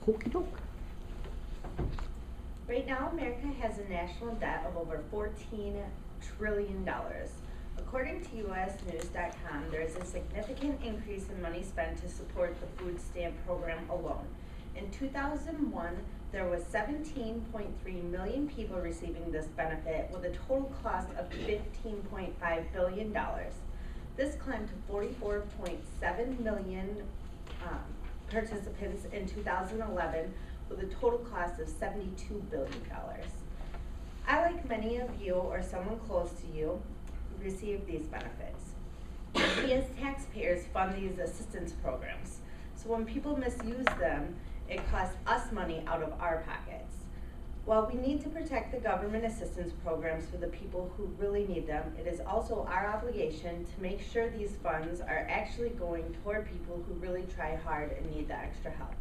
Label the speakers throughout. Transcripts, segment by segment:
Speaker 1: Okey doke.
Speaker 2: Right now, America has a national debt of over $14 trillion. According to USNews.com, there is a significant increase in money spent to support the food stamp program alone. In 2001, there was 17.3 million people receiving this benefit with a total cost of $15.5 billion. This climbed to 44.7 million participants in 2011 with a total cost of $72 billion. I, like many of you or someone close to you, receive these benefits. We as taxpayers fund these assistance programs. So when people misuse them, it costs us money out of our pockets. While we need to protect the government assistance programs for the people who really need them, it is also our obligation to make sure these funds are actually going toward people who really try hard and need the extra help.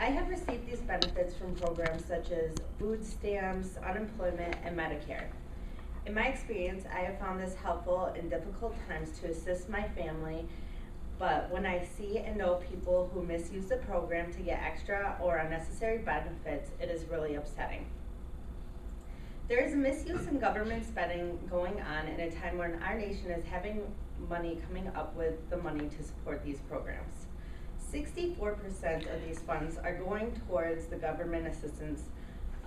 Speaker 2: I have received these benefits from programs such as food stamps, unemployment, and Medicare. In my experience, I have found this helpful in difficult times to assist my family, but when I see and know people who misuse the program to get extra or unnecessary benefits, it is really upsetting. There is a misuse in government spending going on in a time when our nation is having money coming up with the money to support these programs. 64% of these funds are going towards the government assistance,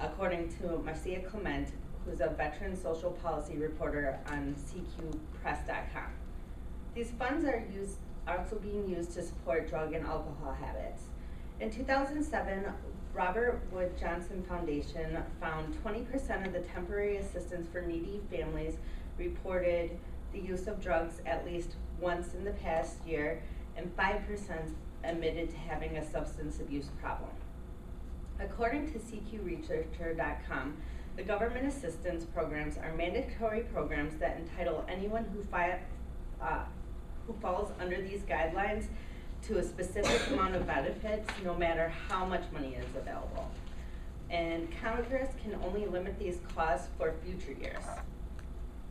Speaker 2: according to Marcia Clement, who's a veteran social policy reporter on CQPress.com. These funds are also being used to support drug and alcohol habits. In 2007, Robert Wood Johnson Foundation found 20% of the temporary assistance for needy families reported the use of drugs at least once in the past year, and 5% admitted to having a substance abuse problem. According to CQResearcher.com, the government assistance programs are mandatory programs that entitle anyone who falls under these guidelines to a specific amount of benefits, no matter how much money is available. And Congress can only limit these costs for future years.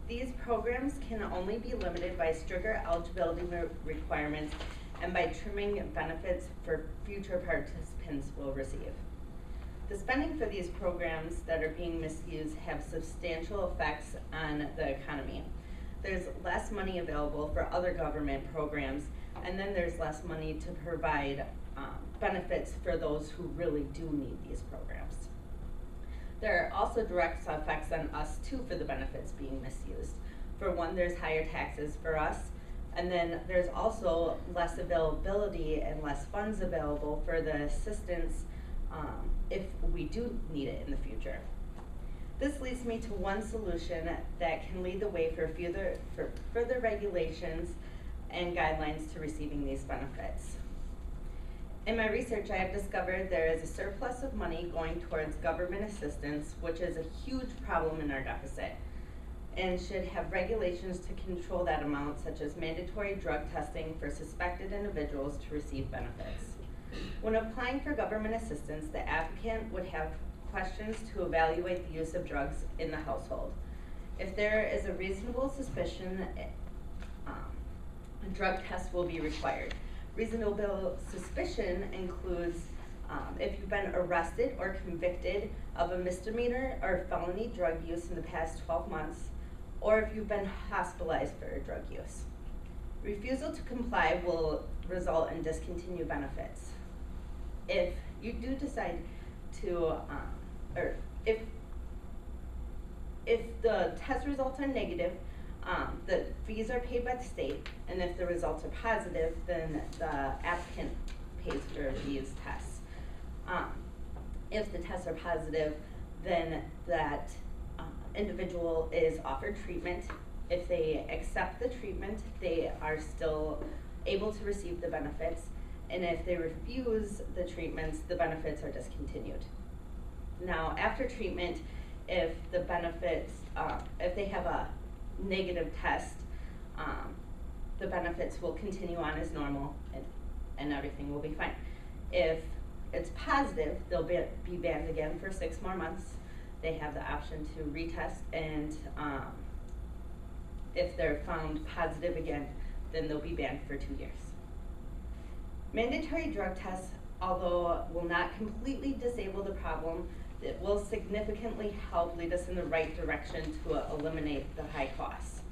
Speaker 2: These programs can only be limited by stricter eligibility requirements and by trimming benefits for future participants will receive. The spending for these programs that are being misused have substantial effects on the economy. There's less money available for other government programs, and then there's less money to provide benefits for those who really do need these programs. There are also direct effects on us too for the benefits being misused. For one, there's higher taxes for us, and then there's also less availability and less funds available for the assistance if we do need it in the future. This leads me to one solution that can lead the way for further regulations and guidelines to receiving these benefits. In my research, I have discovered there is a surplus of money going towards government assistance, which is a huge problem in our deficit, and should have regulations to control that amount, such as mandatory drug testing for suspected individuals to receive benefits. When applying for government assistance, the applicant would have questions to evaluate the use of drugs in the household. If there is a reasonable suspicion, a drug test will be required. Reasonable suspicion includes if you've been arrested or convicted of a misdemeanor or felony drug use in the past 12 months, or if you've been hospitalized for drug use. Refusal to comply will result in discontinued benefits. If you do decide to, or if the test results are negative, the fees are paid by the state, and if the results are positive, then the applicant pays for these tests. If the tests are positive, then that individual is offered treatment. If they accept the treatment, they are still able to receive the benefits, and if they refuse the treatments, the benefits are discontinued. Now, after treatment, if the benefits, if they have a negative test, the benefits will continue on as normal, and everything will be fine. If it's positive, they'll be banned again for 6 more months. They have the option to retest, and if they're found positive again, then they'll be banned for 2 years. Mandatory drug tests although will not completely disable the problem, it will significantly help lead us in the right direction to eliminate the high costs.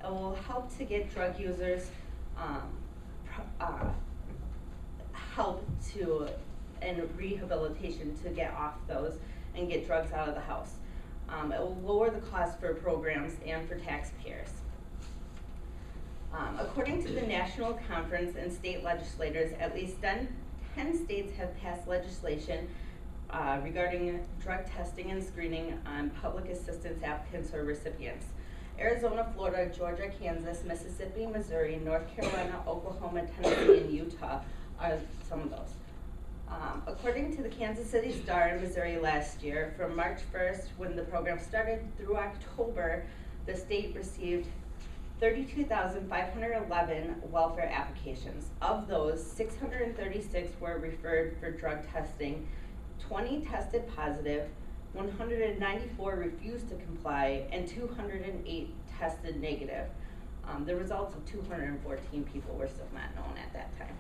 Speaker 2: It will help to get drug users help to and rehabilitation to get off those and get drugs out of the house. It will lower the cost for programs and for taxpayers. According to the National Conference and state legislators, at least 10 states have passed legislation regarding drug testing and screening on public assistance applicants or recipients. Arizona, Florida, Georgia, Kansas, Mississippi, Missouri, North Carolina, Oklahoma, Tennessee, and Utah are some of those. According to the Kansas City Star in Missouri last year, from March 1st, when the program started, through October, the state received 32,511 welfare applications. Of those, 636 were referred for drug testing, 20 tested positive, 194 refused to comply, and 208 tested negative. The results of 214 people were still not known at that time.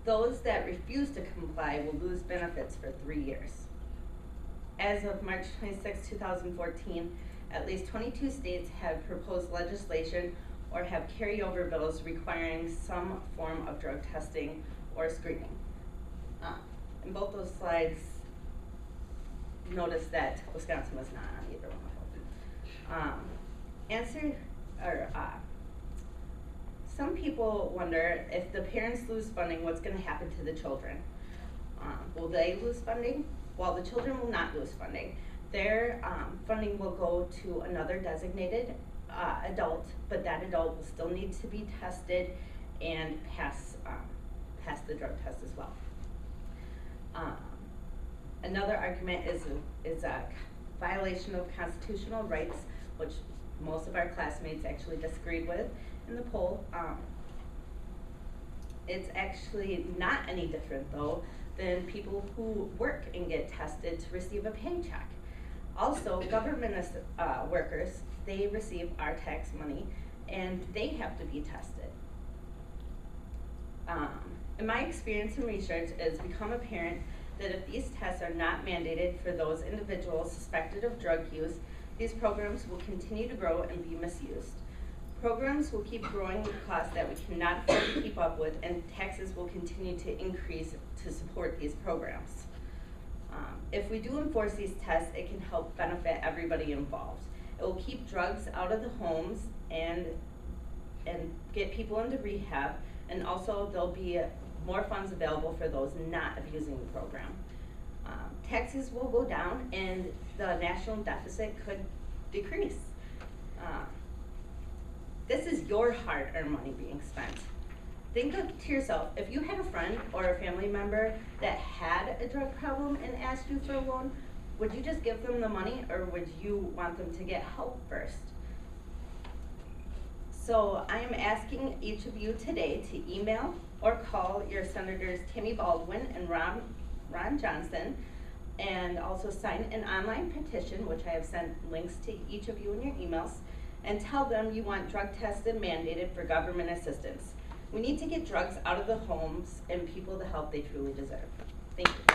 Speaker 2: Those that refuse to comply will lose benefits for 3 years. As of March 26, 2014, at least 22 states have proposed legislation or have carryover bills requiring some form of drug testing or screening. In both those slides, notice that Wisconsin was not on either one of them. Some people wonder if the parents lose funding, what's going to happen to the children? Will they lose funding? Well, the children will not lose funding. Their funding will go to another designated adult, but that adult will still need to be tested and pass the drug test as well. Another argument is a violation of constitutional rights, which most of our classmates actually disagreed with in the poll. It's actually not any different, though, than people who work and get tested to receive a paycheck. Also, government workers, they receive our tax money, and they have to be tested. In my experience and research, it's become apparent that if these tests are not mandated for those individuals suspected of drug use, these programs will continue to grow and be misused. Programs will keep growing with costs that we cannot afford to keep up with, and taxes will continue to increase to support these programs. If we do enforce these tests, it can help benefit everybody involved. It will keep drugs out of the homes and get people into rehab, and also there'll be more funds available for those not abusing the program. Taxes will go down and the national deficit could decrease. This is your hard-earned money being spent. Think to yourself, if you had a friend or a family member that had a drug problem and asked you for a loan, would you just give them the money, or would you want them to get help first? So I am asking each of you today to email or call your Senators Tammy Baldwin and Ron Johnson, and also sign an online petition, which I have sent links to each of you in your emails, and tell them you want drug tested mandated for government assistance. We need to get drugs out of the homes and people the help they truly deserve. Thank you.